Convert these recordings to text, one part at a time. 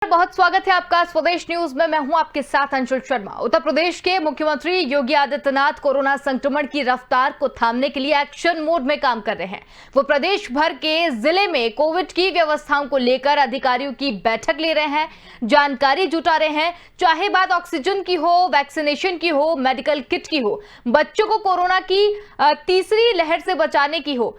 बहुत स्वागत है आपका स्वदेश न्यूज में। मैं हूं आपके साथ अंशुल शर्मा। उत्तर प्रदेश के मुख्यमंत्री योगी आदित्यनाथ कोरोना संक्रमण की रफ्तार को थामने के लिए एक्शन मोड में काम कर रहे हैं। वो प्रदेश भर के जिले में कोविड की व्यवस्थाओं को लेकर अधिकारियों की बैठक ले रहे हैं, जानकारी जुटा रहे हैं। चाहे बात ऑक्सीजन की हो, वैक्सीनेशन की हो, मेडिकल किट की हो, बच्चों को कोरोना की तीसरी लहर से बचाने की हो,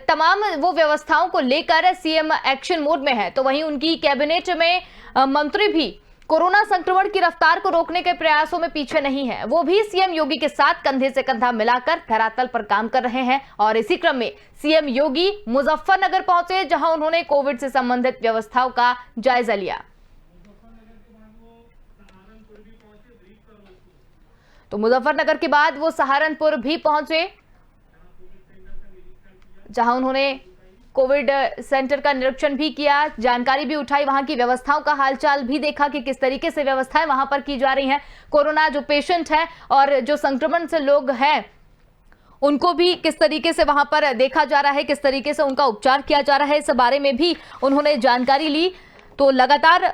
तमाम वो व्यवस्थाओं को लेकर सीएम एक्शन मोड में है। तो वहीं उनकी कैबिनेट में मंत्री भी कोरोना संक्रमण की रफ्तार को रोकने के प्रयासों में पीछे नहीं है। वो भी सीएम योगी के साथ कंधे से कंधा मिलाकर धरातल पर काम कर रहे हैं। और इसी क्रम में सीएम योगी मुजफ्फरनगर पहुंचे, जहां उन्होंने कोविड से संबंधित व्यवस्थाओं का जायजा लिया। तो मुजफ्फरनगर के बाद वो सहारनपुर भी पहुंचे, जहां उन्होंने कोविड सेंटर का निरीक्षण भी किया, जानकारी भी उठाई, वहां की व्यवस्थाओं का हालचाल भी देखा कि किस तरीके से व्यवस्थाएं वहां पर की जा रही हैं। कोरोना जो पेशेंट हैं और जो संक्रमण से लोग हैं उनको भी किस तरीके से वहां पर देखा जा रहा है, किस तरीके से उनका उपचार किया जा रहा है, इस बारे में भी उन्होंने जानकारी ली। तो लगातार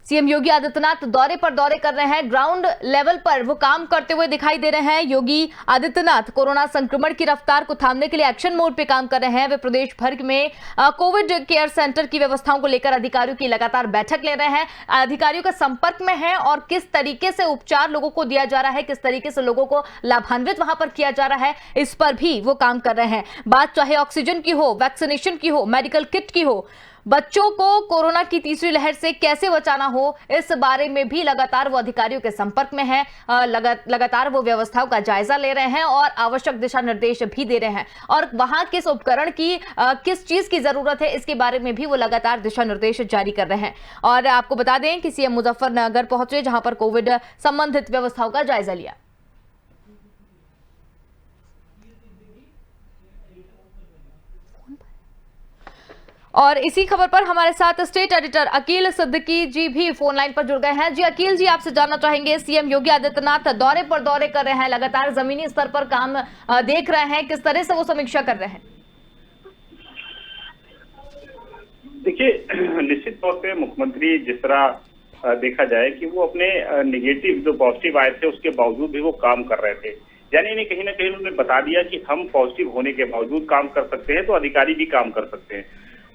सीएम योगी आदित्यनाथ दौरे पर दौरे कर रहे हैं, ग्राउंड लेवल पर वो काम करते हुए दिखाई दे रहे हैं। योगी आदित्यनाथ कोरोना संक्रमण की रफ्तार को थामने के लिए एक्शन मोड पे काम कर रहे हैं। वे प्रदेश भर में कोविड केयर सेंटर की व्यवस्थाओं को लेकर अधिकारियों की लगातार बैठक ले रहे हैं, अधिकारियों के संपर्क में हैं और किस तरीके से उपचार लोगों को दिया जा रहा है, किस तरीके से लोगों को लाभान्वित वहां पर किया जा रहा है, इस पर भी वो काम कर रहे हैं। बात चाहे ऑक्सीजन की हो, वैक्सीनेशन की हो, मेडिकल किट की हो, बच्चों को कोरोना की तीसरी लहर से कैसे बचाना हो, इस बारे में भी लगातार वो अधिकारियों के संपर्क में है। लगातार वो व्यवस्थाओं का जायजा ले रहे हैं और आवश्यक दिशा निर्देश भी दे रहे हैं। और वहां किस उपकरण की किस चीज की जरूरत है, इसके बारे में भी वो लगातार दिशा निर्देश जारी कर रहे हैं। और आपको बता दें कि सीएम मुजफ्फरनगर पहुंचे, जहां पर कोविड संबंधित व्यवस्थाओं का जायजा लिया। और इसी खबर पर हमारे साथ स्टेट एडिटर अकील सिद्दीकी जी भी फोन लाइन पर जुड़ गए हैं। जी अकील जी, आपसे जानना चाहेंगे, सीएम योगी आदित्यनाथ दौरे पर दौरे कर रहे हैं, लगातार जमीनी स्तर पर काम देख रहे हैं, किस तरह से वो समीक्षा कर रहे हैं? देखिए, निश्चित तौर पे मुख्यमंत्री जिस तरह देखा जाए कि वो अपने निगेटिव जो पॉजिटिव आए थे उसके बावजूद भी वो काम कर रहे थे। यानी कहीं ना कहीं उन्होंने बता दिया कि हम पॉजिटिव होने के बावजूद काम कर सकते हैं, तो अधिकारी भी काम कर सकते हैं।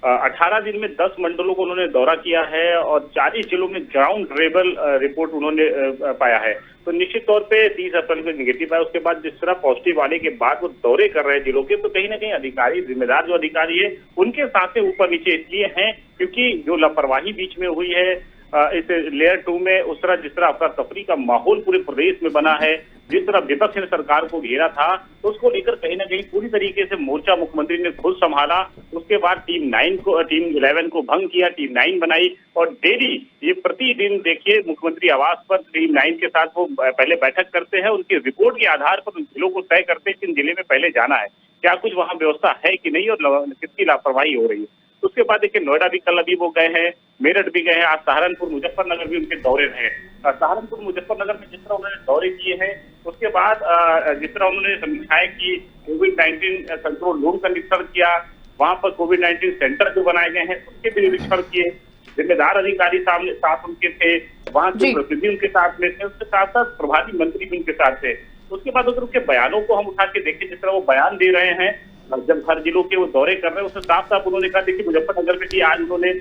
18 दिन में 10 मंडलों को उन्होंने दौरा किया है और 40 जिलों में ग्राउंड लेवल रिपोर्ट उन्होंने पाया है। तो निश्चित तौर पे 30 अप्रैल को नेगेटिव आया, उसके बाद जिस तरह पॉजिटिव आने के बाद वो दौरे कर रहे हैं जिलों के, तो कहीं ना कहीं अधिकारी, जिम्मेदार जो अधिकारी है उनके साथ से ऊपर नीचे इसलिए हैं क्योंकि जो लापरवाही बीच में हुई है इस लेयर 2 में, उस तरह जिस तरह अफरा तफरी का माहौल पूरे प्रदेश में बना है, जिस तरह विपक्ष ने सरकार को घेरा था, तो उसको लेकर कहीं ना कहीं पूरी तरीके से मोर्चा मुख्यमंत्री ने खुद संभाला। उसके बाद टीम 11 को भंग किया, टीम 9 बनाई और डेली ये प्रतिदिन देखिए मुख्यमंत्री आवास पर टीम 9 के साथ वो पहले बैठक करते हैं, उनकी रिपोर्ट के आधार पर उन जिलों को तय करते हैं किन जिले में पहले जाना है, क्या कुछ वहाँ व्यवस्था है कि नहीं और किसकी लापरवाही हो रही है। उसके बाद देखिए नोएडा भी कल अभी वो गए हैं, मेरठ भी गए हैं, आज सहारनपुर, मुजफ्फरनगर भी उनके दौरे रहे। सहारनपुर, मुजफ्फरनगर में जिस तरह उन्होंने दौरे किए हैं, उसके बाद जिस तरह उन्होंने समीक्षाएं की, कोविड-19 कंट्रोल रूम का निरीक्षण किया, वहां पर कोविड-19 सेंटर जो बनाए गए हैं उसके भी निरीक्षण किए, जिम्मेदार अधिकारी सामने साथ उनके थे, वहां के प्रतिनिधि उनके साथ में थे, उसके साथ साथ प्रभारी मंत्री भी उनके साथ थे। उसके बाद अगर उनके बयानों को हम उठा के देखें, जिस तरह वो बयान दे रहे हैं जब हर जिलों के वो दौरे कर रहे हैं, उससे साफ साफ उन्होंने कहा, देखिए मुजफ्फरनगर में भी आज उन्होंने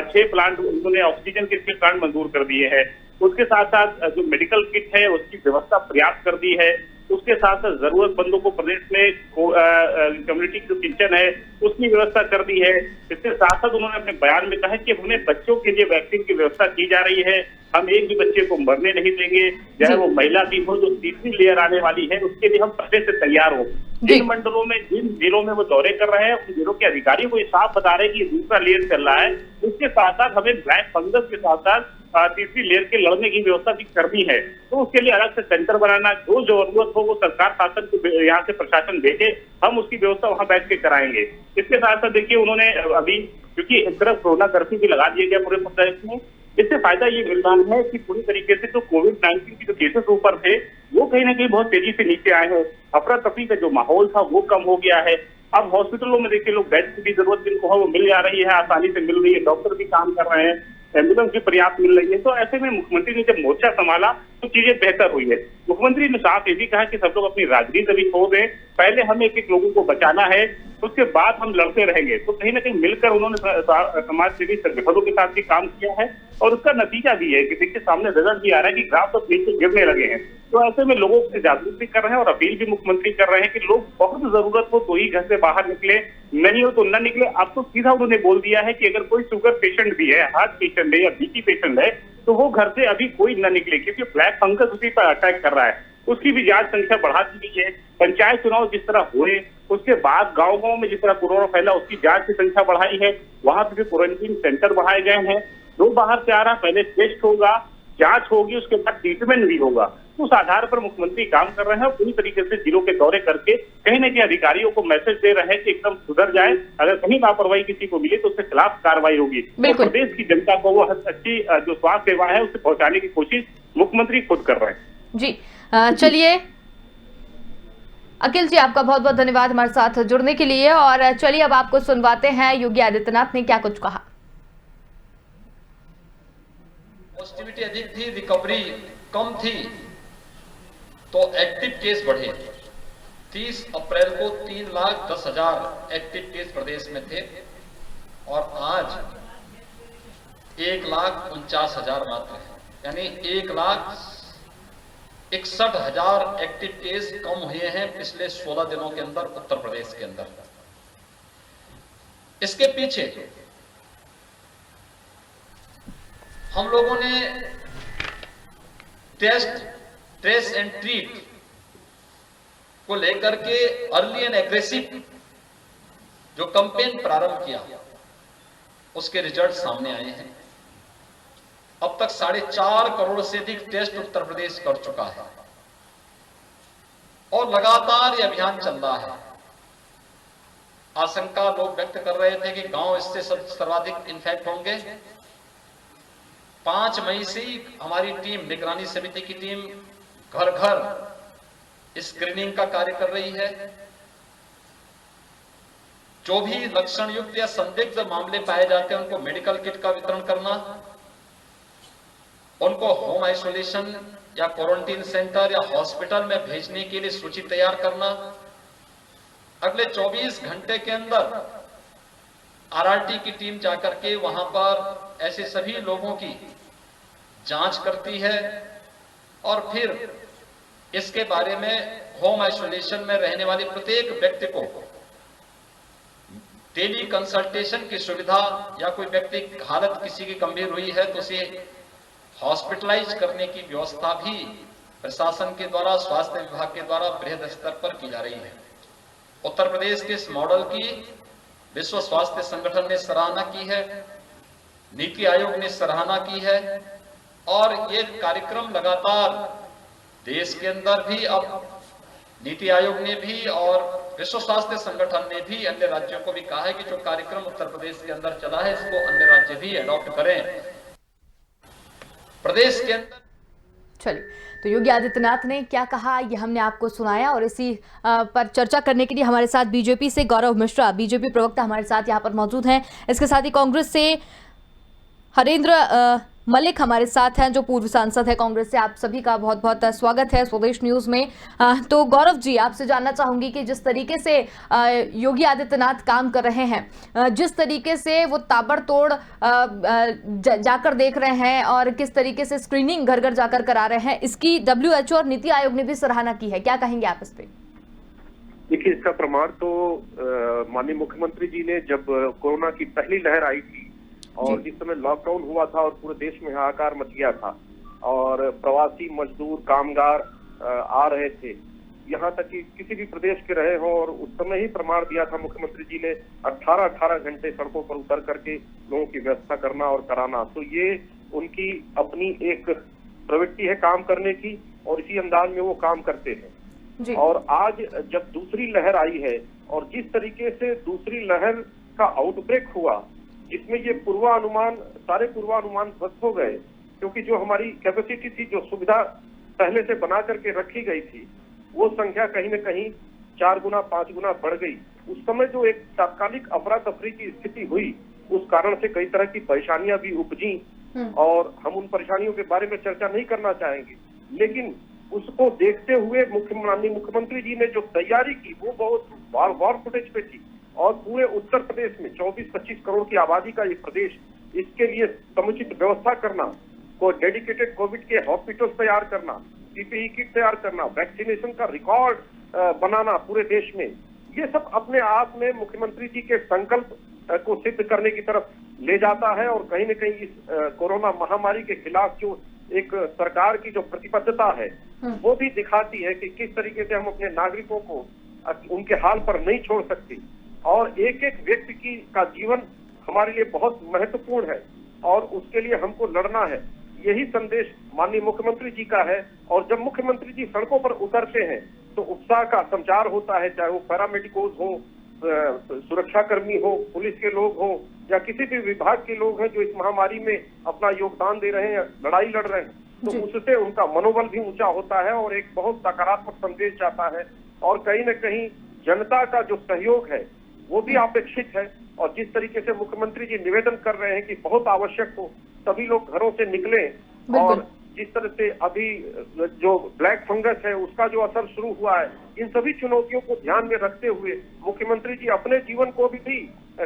6 प्लांट, उन्होंने ऑक्सीजन के प्लांट मंजूर कर दिए हैं। उसके साथ साथ जो मेडिकल किट है उसकी व्यवस्था पर्याप्त कर दी है। उसके साथ साथ जरूरतमंदों को प्रदेश में कम्युनिटी जो किचन है उसकी व्यवस्था कर दी है। इसके साथ साथ उन्होंने अपने बयान में कहा कि हमें बच्चों के लिए वैक्सीन की व्यवस्था की जा रही है, हम एक भी बच्चे को मरने नहीं देंगे, चाहे वो महिला भी हो, जो तीसरी लेयर आने वाली है उसके लिए हम पहले से तैयार हो। जिन मंडलों में, जिन जिलों में वो दौरे कर रहे हैं, उन जिलों के अधिकारी को ये साफ बता रहे हैं कि ये दूसरा लेयर चल रहा है, उसके साथ साथ हमें ब्लैक फंगस के साथ साथ तीसरी लेयर के लड़ने की व्यवस्था भी करनी है। तो उसके लिए अलग से सेंटर बनाना, जो जरूरत हो वो सरकार शासन को यहाँ से प्रशासन भेजे, हम उसकी व्यवस्था वहाँ बैठ के कराएंगे। इसके साथ साथ देखिए उन्होंने अभी, क्योंकि एक तरफ कोरोना कर्फ्यू भी लगा दिया गया पूरे प्रदेश में, इससे फायदा ये मिल रहा है कि पूरी तरीके से जो कोविड-19 के जो केसेस ऊपर थे वो कहीं ना कहीं बहुत तेजी से नीचे आए हैं। अफरा तफरी का जो माहौल था वो कम हो गया है। अब हॉस्पिटलों में देखिए लोग बेड की भी जरूरत जिनको है वो मिल जा रही है, आसानी से मिल रही है, डॉक्टर भी काम कर रहे हैं। एम्बुलेंस भी पर्याप्त मिल रही है। तो ऐसे में मुख्यमंत्री ने जब मोर्चा संभाला तो चीजें बेहतर हुई है। मुख्यमंत्री ने साफ ये भी कहा कि सब लोग अपनी राजनीति अभी छोड़ दें, पहले हमें एक एक लोगों को बचाना है, उसके बाद हम लड़ते रहेंगे। तो कहीं ना कहीं मिलकर उन्होंने समाज सेवी संगठनों के साथ भी काम किया है और उसका नतीजा भी है कि देखिए सामने रिजल्ट भी आ रहा है कि ग्राफ तो नीचे गिरने लगे हैं। तो ऐसे में लोगों से जागरूक भी कर रहे हैं और अपील भी मुख्यमंत्री कर रहे हैं कि लोग बहुत जरूरत हो तो ही घर से बाहर निकले, नहीं हो तो न निकले। अब तो सीधा उन्होंने बोल दिया है कि अगर कोई शुगर पेशेंट भी है, हार्ट पेशेंट है या बीपी पेशेंट है तो वो घर से अभी कोई न निकले, क्योंकि ब्लैक फंगस उसी पर अटैक कर रहा है। उसकी भी जांच संख्या बढ़ा दी गई है। पंचायत चुनाव जिस तरह हुए उसके बाद गांव-गांव में जिस तरह कोरोना फैला उसकी जांच की संख्या बढ़ाई है, वहां पे भी क्वारंटीन सेंटर बढ़ाए गए हैं। जो बाहर से आ रहा पहले टेस्ट होगा, जांच होगी, उसके बाद ट्रीटमेंट भी होगा। उस आधार पर मुख्यमंत्री काम कर रहे हैं और पूरी तरीके से जिलों के दौरे करके कहीं न कहीं अधिकारियों को मैसेज दे रहे हैं कि एकदम सुधर जाए, अगर कहीं लापरवाही किसी को मिले तो उसके खिलाफ कार्रवाई होगी। तो प्रदेश की जनता को वो अच्छी जो स्वास्थ्य सेवा है उसे पहुंचाने की कोशिश मुख्यमंत्री खुद कर रहे हैं। जी चलिए अखिल जी, आपका बहुत बहुत धन्यवाद हमारे साथ जुड़ने के लिए। और चलिए अब आपको सुनवाते हैं योगी आदित्यनाथ ने क्या कुछ कहा। पॉजिटिविटी अधिक थी, रिकवरी कम थी, तो एक्टिव केस बढ़े। 30 अप्रैल को 3,10,000 एक्टिव केस प्रदेश में थे और आज 1,49,000 मात्र है, यानी 1,61,000 एक्टिव केस कम हुए हैं पिछले 16 दिनों के अंदर उत्तर प्रदेश के अंदर। इसके पीछे हम लोगों ने टेस्ट, ट्रेस एंड ट्रीट को लेकर के अर्ली एंड एग्रेसिव जो कैंपेन प्रारंभ किया, उसके रिजल्ट सामने आए हैं। अब तक 4.5 करोड़ से अधिक टेस्ट उत्तर प्रदेश कर चुका है और लगातार ये अभियान चल रहा है। आशंका लोग व्यक्त कर रहे थे कि गांव इससे सर्वाधिक इन्फेक्ट होंगे। 5 मई से ही हमारी टीम, निगरानी समिति की टीम घर घर स्क्रीनिंग का कार्य कर रही है। जो भी लक्षण युक्त या संदिग्ध मामले पाए जाते हैं उनको मेडिकल किट का वितरण करना, उनको होम आइसोलेशन या क्वारंटीन सेंटर या हॉस्पिटल में भेजने के लिए सूची तैयार करना। अगले 24 घंटे के अंदर आरआरटी की टीम जाकर के वहां पर ऐसे सभी लोगों की जांच करती है और फिर इसके बारे में होम आइसोलेशन में रहने वाले प्रत्येक व्यक्ति को डेली कंसल्टेशन की सुविधा, या कोई व्यक्ति हालत किसी की गंभीर हुई है तो उसे हॉस्पिटलाइज करने की व्यवस्था भी प्रशासन के द्वारा, स्वास्थ्य विभाग के द्वारा बृहद स्तर पर की जा रही है। उत्तर प्रदेश के इस मॉडल की विश्व स्वास्थ्य संगठन ने सराहना की है, नीति आयोग ने सराहना की है और ये कार्यक्रम लगातार देश के अंदर भी, अब नीति आयोग ने भी और विश्व स्वास्थ्य संगठन ने भी अन्य राज्यों को भी कहा है कि जो कार्यक्रम उत्तर प्रदेश के अंदर चला है इसको अन्य राज्य भी अडॉप्ट करें प्रदेश के अंदर। चलिए, तो योगी आदित्यनाथ ने क्या कहा ये हमने आपको सुनाया और इसी पर चर्चा करने के लिए हमारे साथ बीजेपी से गौरव मिश्रा, बीजेपी प्रवक्ता हमारे साथ यहाँ पर मौजूद हैं। इसके साथ ही कांग्रेस से हरेंद्र मलिक हमारे साथ हैं जो पूर्व सांसद है कांग्रेस से। आप सभी का बहुत बहुत स्वागत है स्वदेश न्यूज में। तो गौरव जी, आपसे जानना चाहूंगी कि जिस तरीके से योगी आदित्यनाथ काम कर रहे हैं, जिस तरीके से वो ताबड़तोड़ जाकर देख रहे हैं और किस तरीके से स्क्रीनिंग घर घर जाकर करा रहे हैं, इसकी WHO और नीति आयोग ने भी सराहना की है, क्या कहेंगे आप इस पे? देखिए, इसका प्रमाण तो माननीय मुख्यमंत्री जी ने जब कोरोना की पहली लहर आई थी और जिस समय लॉकडाउन हुआ था और पूरे देश में हाहाकार मच गया था और प्रवासी मजदूर कामगार आ रहे थे, यहाँ तक कि किसी भी प्रदेश के रहे हो, और उस समय ही प्रमाण दिया था मुख्यमंत्री जी ने 18 घंटे सड़कों पर उतर करके लोगों की व्यवस्था करना और कराना। तो ये उनकी अपनी एक प्रवृत्ति है काम करने की और इसी अंदाज में वो काम करते हैं। और आज जब दूसरी लहर आई है और जिस तरीके से दूसरी लहर का आउटब्रेक हुआ, जिसमें ये सारे पूर्वानुमान ध्वस्त हो गए, क्योंकि जो हमारी कैपेसिटी थी, जो सुविधा पहले से बना करके रखी गई थी, वो संख्या कहीं न कहीं 4 गुना 5 गुना बढ़ गई। उस समय जो एक तात्कालिक अफरा तफरी की स्थिति हुई, उस कारण से कई तरह की परेशानियां भी उपजी और हम उन परेशानियों के बारे में चर्चा नहीं करना चाहेंगे, लेकिन उसको देखते हुए माननीय मुख्यमंत्री जी ने जो तैयारी की वो बहुत वॉर फुटेज पे थी। और पूरे उत्तर प्रदेश में 24-25 करोड़ की आबादी का ये प्रदेश, इसके लिए समुचित व्यवस्था करना, को डेडिकेटेड कोविड के हॉस्पिटल तैयार करना, पीपीई किट तैयार करना, वैक्सीनेशन का रिकॉर्ड बनाना पूरे देश में, ये सब अपने आप में मुख्यमंत्री जी के संकल्प को सिद्ध करने की तरफ ले जाता है। और कहीं न कहीं इस कोरोना महामारी के खिलाफ जो एक सरकार की जो प्रतिबद्धता है वो भी दिखाती है कि किस तरीके से हम अपने नागरिकों को उनके हाल पर नहीं छोड़ सकते। और एक एक व्यक्ति का जीवन हमारे लिए बहुत महत्वपूर्ण है और उसके लिए हमको लड़ना है। यही संदेश माननीय मुख्यमंत्री जी का है। और जब मुख्यमंत्री जी सड़कों पर उतरते हैं तो उत्साह का संचार होता है, चाहे वो पैरामेडिकोज हो, सुरक्षाकर्मी हो, पुलिस के लोग हो या किसी भी विभाग के लोग हैं जो इस महामारी में अपना योगदान दे रहे हैं, लड़ाई लड़ रहे हैं, तो उससे उनका मनोबल भी ऊंचा होता है और एक बहुत सकारात्मक संदेश जाता है। और कहीं न कहीं जनता का जो सहयोग है वो भी अपेक्षित है। और जिस तरीके से मुख्यमंत्री जी निवेदन कर रहे हैं कि बहुत आवश्यक हो सभी लोग घरों से निकलें, और जिस तरह से अभी जो ब्लैक फंगस है उसका जो असर शुरू हुआ है, इन सभी चुनौतियों को ध्यान में रखते हुए मुख्यमंत्री जी अपने जीवन को भी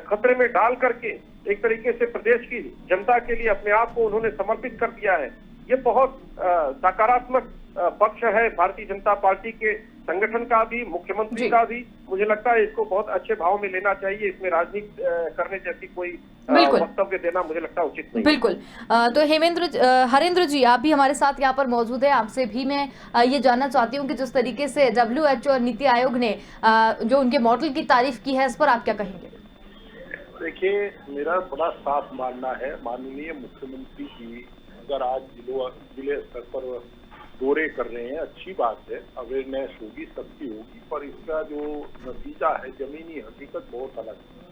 खतरे में डाल करके एक तरीके से प्रदेश की जनता के लिए अपने आप को उन्होंने समर्पित कर दिया है। ये बहुत सकारात्मक पक्ष है भारतीय जनता पार्टी के संगठन का भी, मुख्यमंत्री का भी। मुझे लगता है इसको बहुत अच्छे भाव में लेना चाहिए। इसमें राजनीति करने जैसी कोई वक्तव्य देना मुझे लगता है उचित नहीं। बिल्कुल। तो हरेंद्र जी, आप भी हमारे साथ यहाँ पर मौजूद है। आपसे भी मैं ये जानना चाहती हूँ कि जिस तरीके से WHO और नीति आयोग ने जो उनके मॉडल की तारीफ की है, इस पर आप क्या कहेंगे? देखिए, मेरा बड़ा साफ मानना है, माननीय मुख्यमंत्री जी अगर आज जिले स्तर पर दौरे कर रहे हैं, अच्छी बात है, अवेयरनेस होगी, सबकी होगी, पर इसका जो नतीजा है जमीनी हकीकत बहुत अलग है।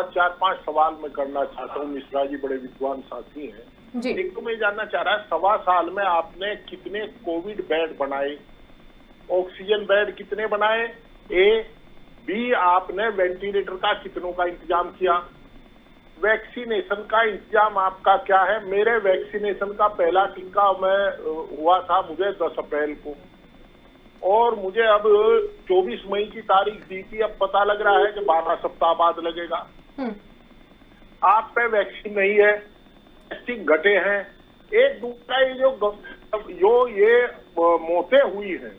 4-5 सवाल मैं करना चाहता हूँ। मिश्रा जी बड़े विद्वान साथी हैं। एक तो मैं जानना चाह रहा, 1.25 साल में आपने कितने कोविड बेड बनाए, ऑक्सीजन बेड कितने बनाए, बी आपने वेंटिलेटर का कितनों का इंतजाम किया, वैक्सीनेशन का इंतजाम आपका क्या है? मेरे वैक्सीनेशन का पहला टीका मैं हुआ था मुझे 10 अप्रैल को, और मुझे अब 24 मई की तारीख दी थी, अब पता लग रहा है कि 12 सप्ताह बाद लगेगा। आप पे वैक्सीन नहीं है, टेस्टिंग घटे हैं। एक दूसरा ये मौतें हुई हैं,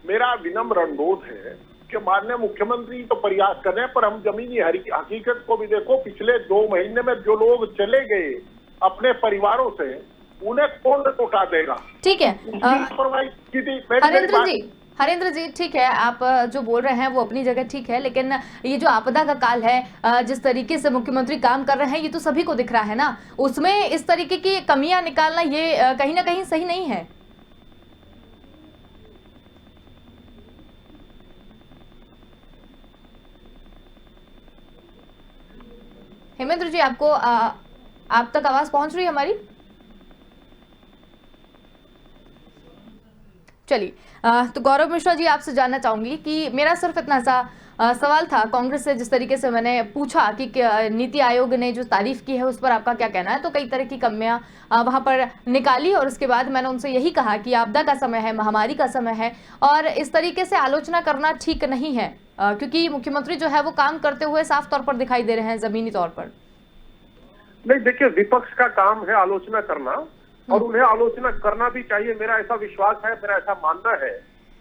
मेरा विनम्र अनुरोध है कि माननीय मुख्यमंत्री तो प्रयास कर रहे हैं, पर हम जमीनी हकीकत को भी देखो। पिछले 2 महीने में जो लोग चले गए अपने परिवारों से, उन्हें कौन लौटा देगा? ठीक है हरेंद्र जी, ठीक है, आप जो बोल रहे हैं वो अपनी जगह ठीक है, लेकिन ये जो आपदा का काल है, जिस तरीके से मुख्यमंत्री काम कर रहे हैं, ये तो सभी को दिख रहा है ना। उसमें इस तरीके की कमियां निकालना ये कहीं ना कहीं सही नहीं है। हेमेंद्र जी, आपको आप तक आवाज पहुंच रही है हमारी? चलिए, तो गौरव मिश्रा जी, आपसे जानना चाहूंगी कि मेरा सिर्फ इतना सा सवाल था कांग्रेस से, जिस तरीके से मैंने पूछा कि नीति आयोग ने जो तारीफ की है उस पर आपका क्या कहना है, तो कई तरह की कमियां वहां पर निकाली, और उसके बाद मैंने उनसे यही कहा कि आपदा का समय है, महामारी का समय है, और इस तरीके से आलोचना करना ठीक नहीं है, क्योंकि मुख्यमंत्री जो है वो काम करते हुए साफ तौर पर दिखाई दे रहे हैं जमीनी तौर पर। नहीं, देखिए, विपक्ष का काम है आलोचना करना, और उन्हें आलोचना करना भी चाहिए। मेरा ऐसा विश्वास है, मेरा ऐसा मानना है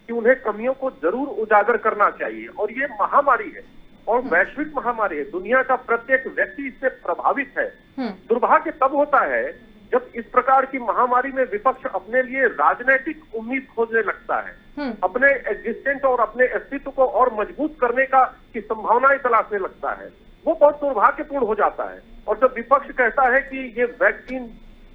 कि उन्हें कमियों को जरूर उजागर करना चाहिए। और ये महामारी है और वैश्विक महामारी है, दुनिया का प्रत्येक व्यक्ति इससे प्रभावित है। दुर्भाग्य तब होता है जब इस प्रकार की महामारी में विपक्ष अपने लिए राजनीतिक उम्मीद खोजने लगता है, अपने एग्जिस्टेंस और अपने अस्तित्व को और मजबूत करने की संभावनाएं तलाशने लगता है। वो बहुत दुर्भाग्यपूर्ण हो जाता है। और जब विपक्ष कहता है कि ये वैक्सीन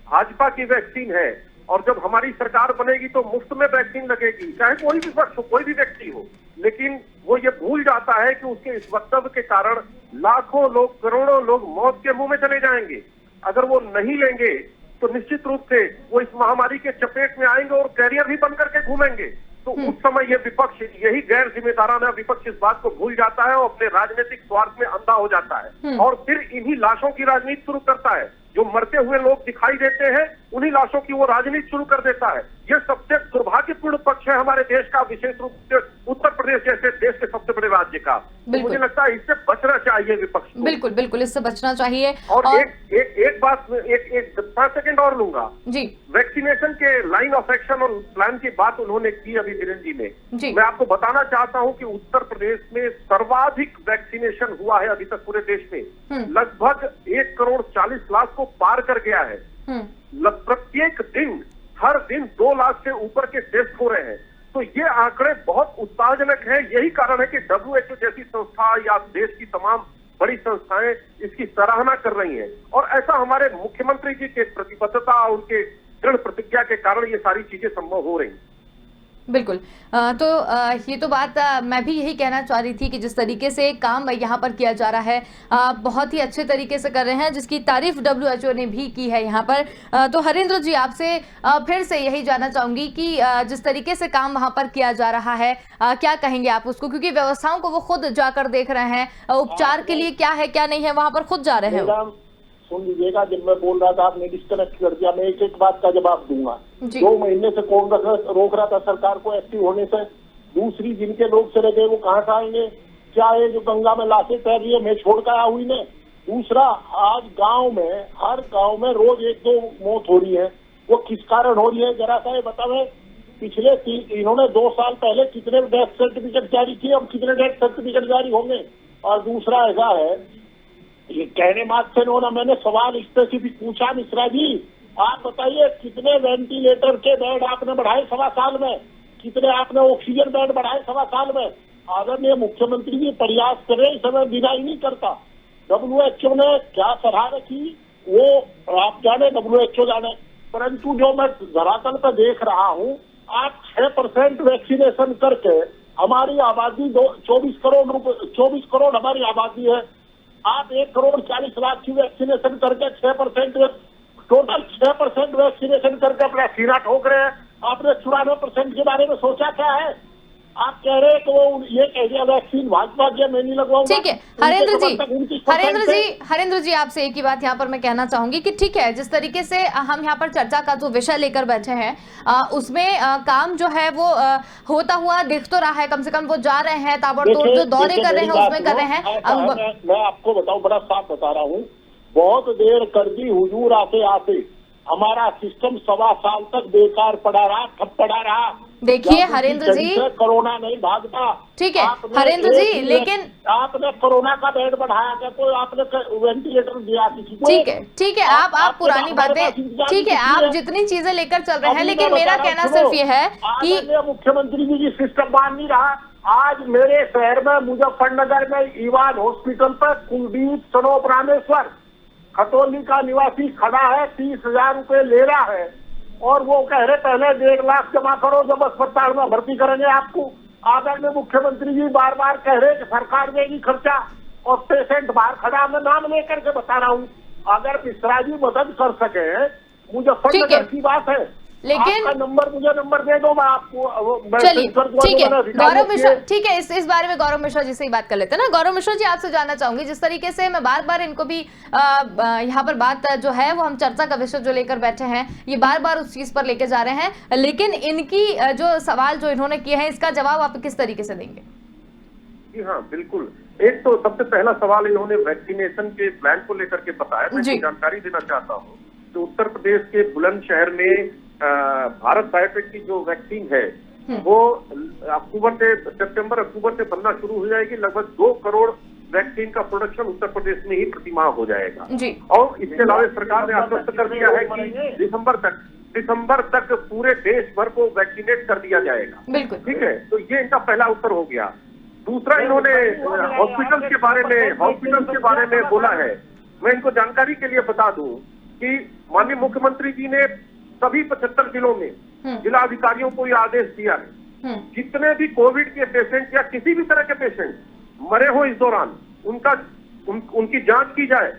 भाजपा की वैक्सीन है और जब हमारी सरकार बनेगी तो मुफ्त में वैक्सीन लगेगी, चाहे कोई भी पक्ष हो, कोई भी व्यक्ति हो, लेकिन वो ये भूल जाता है कि उसके इस वक्तव्य के कारण लाखों लोग, करोड़ों लोग मौत के मुंह में चले जाएंगे। अगर वो नहीं लेंगे तो निश्चित रूप से वो इस महामारी के चपेट में आएंगे और कैरियर भी बन करके घूमेंगे। तो उस समय ये विपक्ष, यही गैर जिम्मेदाराना विपक्ष, इस बात को भूल जाता है और अपने राजनीतिक स्वार्थ में अंधा हो जाता है और फिर इन्हीं लाशों की राजनीति शुरू करता है, जो मरते हुए लोग दिखाई देते हैं उन्हीं लाशों की वो राजनीति शुरू कर देता है। ये सबसे दुर्भाग्यपूर्ण पक्ष है हमारे देश का, विशेष रूप से उत्तर प्रदेश जैसे देश के सबसे बड़े राज्य का। तो मुझे लगता है इससे बचना चाहिए विपक्ष को। बिल्कुल बिल्कुल, इससे बचना चाहिए। और एक बात, एक 5 सेकंड और लूंगा जी। वैक्सीनेशन के लाइन ऑफ एक्शन और प्लान की बात उन्होंने की अभी बीरेन जी ने। जी। मैं आपको बताना चाहता हूं कि उत्तर प्रदेश में सर्वाधिक वैक्सीनेशन हुआ है अभी तक पूरे देश में, लगभग 1,40,00,000 को पार कर गया है। प्रत्येक दिन, हर दिन 2 लाख से ऊपर के टेस्ट हो रहे हैं। तो ये आंकड़े बहुत उत्साहजनक है। यही कारण है कि WHO जैसी संस्था या देश की तमाम बड़ी संस्थाएं इसकी सराहना कर रही हैं। और ऐसा हमारे मुख्यमंत्री जी के प्रतिबद्धता, उनके दृढ़ प्रतिज्ञा के कारण ये सारी चीजें संभव हो रही हैं। बिल्कुल। ये तो बात मैं भी यही कहना चाह रही थी कि जिस तरीके से काम यहाँ पर किया जा रहा है बहुत ही अच्छे तरीके से कर रहे हैं, जिसकी तारीफ WHO ने भी की है यहाँ पर। तो हरेंद्र जी, आपसे फिर से यही जानना चाहूंगी कि जिस तरीके से काम वहाँ पर किया जा रहा है क्या कहेंगे आप उसको, क्योंकि व्यवस्थाओं को वो खुद जाकर देख रहे हैं, उपचार के लिए क्या है क्या नहीं है वहाँ पर खुद जा रहे हैं। सुन लीजिएगा, जब मैं बोल रहा था आपने डिस्कनेक्ट कर दिया। मैं एक एक बात का जवाब दूंगा। 2 महीने से कौन रोक रहा था सरकार को एक्टिव होने से? दूसरी जिनके लोग चले गए वो कहाँ से आएंगे? क्या ये जो गंगा में लाशें तैर रही है मैं छोड़ कर आया हुई ने? दूसरा, आज गांव में, हर गांव में रोज 1-2 मौत हो रही है। वो किस कारण हो रही है जरा सा ये बतावे। पिछले इन्होंने 2 साल पहले कितने डेथ सर्टिफिकेट जारी किए, अब कितने डेथ सर्टिफिकेट जारी होंगे? और दूसरा ऐसा है, ये कहने मात्र से ना, मैंने सवाल स्पेसिफिक पूछा मिश्रा जी, आप बताइए कितने वेंटिलेटर के बेड आपने बढ़ाए 1.25 साल में, कितने आपने ऑक्सीजन बेड बढ़ाए 1.25 साल में? आदरणीय मुख्यमंत्री जी प्रयास करें, इस समय डिनाई नहीं करता। WHO ने क्या सराह रखी वो आप जाने, WHO जाने, परंतु जो मैं धरातल पर देख रहा हूँ, आप 6% वैक्सीनेशन करके हमारी आबादी 24 करोड़ हमारी आबादी है। आप 1,40,00,000 की वैक्सीनेशन करके 6% टोटल 6% वैक्सीनेशन करके अपना सीना ठोक रहे हैं। आपने 94% के बारे में सोचा क्या है? आप कह रहे हैं कि वो ये कह दिया वैक्सीन भाजपा की, मैं नहीं लगवाऊंगा। ठीक है हरेंद्र जी आपसे एक ही बात यहाँ पर मैं कहना चाहूंगी कि ठीक है, जिस तरीके से हम यहाँ पर चर्चा का जो विषय लेकर बैठे हैं उसमें काम जो है वो होता हुआ दिख तो रहा है, कम से कम वो जा रहे हैं, ताबड़तोड़ जो दौरे कर रहे हैं उसमें कर रहे हैं। मैं आपको बताऊं, बड़ा साफ बता रहा हूँ, बहुत देर कर दी हुजूर आते आते। हमारा सिस्टम 1.25 साल तक बेकार पड़ा रहा, ठप पड़ा रहा। देखिए हरेंद्र जी, कोरोना नहीं भागता। ठीक है हरेंद्र जी, लेकिन आपने कोरोना का बेड बढ़ाया क्या? कोई आपने वेंटिलेटर दिया किसी को? ठीक है आप पुरानी बातें, ठीक है आप जितनी चीजें लेकर चल रहे हैं, लेकिन मेरा कहना सिर्फ ये है कि मुख्यमंत्री जी की सिस्टम मान नहीं रहा। आज मेरे शहर में मुजफ्फरनगर में ईवान हॉस्पिटल पर कुलदीप सनोप रामेश्वर खतौली का निवासी खड़ा है, 30,000 रुपए ले रहा है और वो कह रहे पहले 1.5 लाख जमा करो जब अस्पताल में भर्ती करेंगे आपको। आदरणीय मुख्यमंत्री जी बार बार कह रहे कि सरकार देगी खर्चा और पेशेंट बाहर खड़ा, मैं नाम लेकर के बता रहा हूँ। अगर मिश्रा जी मदद कर सके, मुजफ्फरनगर की बात है, लेकिन नंबर मुझे नंबर दे दो, मैं आपको। चलिए ठीक है गौरव मिश्रा, ठीक है इस बारे में गौरव मिश्रा जी से ही बात कर लेते हैं ना। गौरव मिश्रा जी आपसे जानना चाहूंगी, जिस तरीके से मैं बार बार इनको भी यहाँ पर बात जो है वो हम चर्चा का विषय जो लेकर बैठे हैं, ये बार बार उस चीज पर लेके जा रहे हैं, लेकिन इनकी जो सवाल जो इन्होंने किए हैं इसका जवाब आप किस तरीके से देंगे? जी हाँ बिल्कुल। एक तो सबसे पहला सवाल इन्होंने वैक्सीनेशन के प्लान को लेकर के बताया। मैं जानकारी देना चाहता हूँ तो उत्तर प्रदेश के बुलंदशहर में भारत बायोटेक की जो वैक्सीन है वो सितंबर अक्टूबर से बनना शुरू हो जाएगी। लगभग 2 करोड़ वैक्सीन का प्रोडक्शन उत्तर प्रदेश में ही प्रतिमाह हो जाएगा। और इसके अलावा सरकार ने आश्वस्त कर दिया है कि दिसंबर तक पूरे देश भर को वैक्सीनेट कर दिया जाएगा। ठीक है, तो ये इनका पहला उत्तर हो गया। दूसरा, इन्होंने हॉस्पिटल के बारे में बोला है। मैं इनको जानकारी के लिए बता दूं कि माननीय मुख्यमंत्री जी ने सभी 75 जिलों में जिला अधिकारियों को यह आदेश दिया है, जितने भी कोविड के पेशेंट या किसी भी तरह के पेशेंट मरे हो इस दौरान उनकी जांच की जाए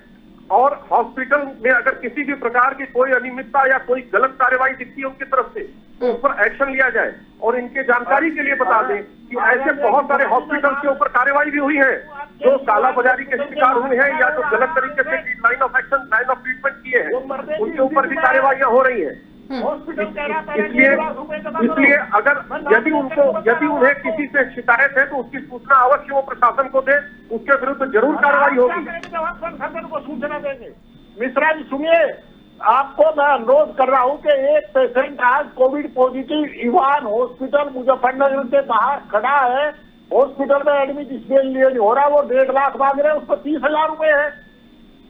और हॉस्पिटल में अगर किसी भी प्रकार की कोई अनियमितता या कोई गलत कार्रवाई दिखती है उनकी तरफ से तो उस पर एक्शन लिया जाए। और इनके जानकारी के लिए बता दें कि ऐसे बहुत सारे हॉस्पिटल के ऊपर कार्रवाई भी हुई है जो काला बाजारी के शिकार हुए हैं या जो गलत तरीके से line of action, line of treatment किए हैं, उनके ऊपर भी कार्यवाहियां हो रही हैं। इसलिए अगर यदि उन्हें किसी से शिकायत है तो उसकी सूचना अवश्य वो प्रशासन को दे, उसके विरुद्ध जरूर कार्रवाई होगी। को सूचना देंगे। मिश्रा जी सुनिए, आपको मैं अनुरोध कर रहा हूं कि एक पेशेंट आज Covid positive Ivan hospital Muzaffarnagar के बाहर खड़ा है, हॉस्पिटल में एडमिट इसलिए नहीं हो रहा, वो 1.5 लाख मांग रहे हैं, उस पर 30,000 रुपए है।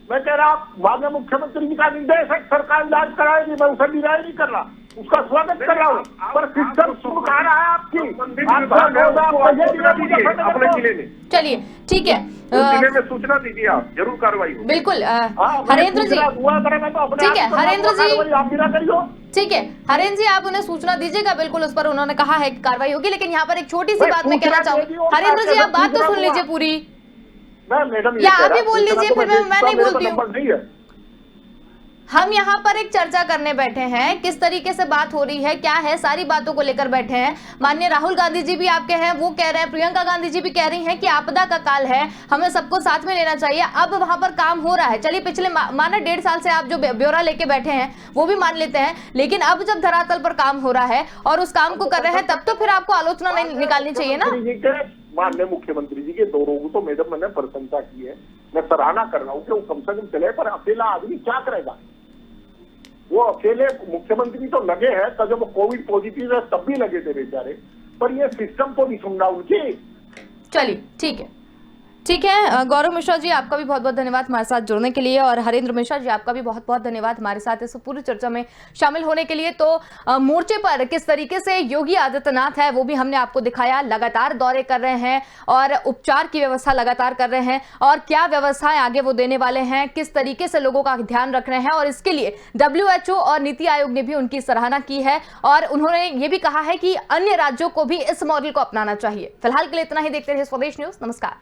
मैं कह रहा माननीय मुख्यमंत्री जी का निर्देश है, सरकार जांच कराएगी, मैं उसे डिनाई नहीं कर रहा, उसका स्वागत कर रहा हूँ, पर सिस्टम शुरू कहा रहा है आपकी अपने जिले में। चलिए ठीक है, जिले में सूचना दीजिए, आप जरूर कार्रवाई होगी। बिल्कुल हरेंद्र जी, ठीक है हरेंद्र जी, आप भी ना करियो। ठीक है हरेंद्र जी, आप उन्हें सूचना दीजिएगा, बिल्कुल उस पर उन्होंने कहा है कि कार्रवाई होगी। लेकिन यहाँ पर एक छोटी सी बात मैं कहना चाहूंगी, हरेंद्र जी आप बात तो सुन लीजिए पूरी, मैडम या आप ही बोल लीजिए, फिर मैं नहीं बोलती हूँ। हम यहाँ पर एक चर्चा करने बैठे हैं, किस तरीके से बात हो रही है, क्या है, सारी बातों को लेकर बैठे हैं। माननीय राहुल गांधी जी भी आपके हैं, वो कह रहे हैं, प्रियंका गांधी जी भी कह रही हैं कि आपदा का काल है, हमें सबको साथ में लेना चाहिए। अब वहां पर काम हो रहा है, चलिए पिछले माना 1.5 साल से आप जो ब्यौरा लेके बैठे हैं वो भी मान लेते हैं, लेकिन अब जब धरातल पर काम हो रहा है और उस काम को कर रहे हैं, तब तो फिर आपको आलोचना नहीं निकालनी चाहिए ना। माननीय मुख्यमंत्री जी के 2 रोग तो मैडम मैंने प्रशंसा की है, मैं सराहना कर रहा हूँ कि वो कम से कम चले, पर अकेला आदमी क्या करेगा? वो अकेले मुख्यमंत्री तो लगे हैं, तो जब कोविड पॉजिटिव है तब भी लगे थे बेचारे, पर ये सिस्टम को नहीं सुन रहा उनकी। चलिए ठीक है गौरव मिश्रा जी, आपका भी बहुत बहुत धन्यवाद हमारे साथ जुड़ने के लिए, और हरेंद्र मिश्रा जी आपका भी बहुत बहुत धन्यवाद हमारे साथ इस पूरी चर्चा में शामिल होने के लिए। तो मोर्चे पर किस तरीके से योगी आदित्यनाथ है वो भी हमने आपको दिखाया, लगातार दौरे कर रहे हैं और उपचार की व्यवस्था लगातार कर रहे हैं, और क्या व्यवस्थाएं आगे वो देने वाले हैं, किस तरीके से लोगों का ध्यान रख रहे हैं, और इसके लिए WHO और नीति आयोग ने भी उनकी सराहना की है, और उन्होंने ये भी कहा है कि अन्य राज्यों को भी इस मॉडल को अपनाना चाहिए। फिलहाल के लिए इतना ही, देखते रहिए स्वदेश न्यूज, नमस्कार।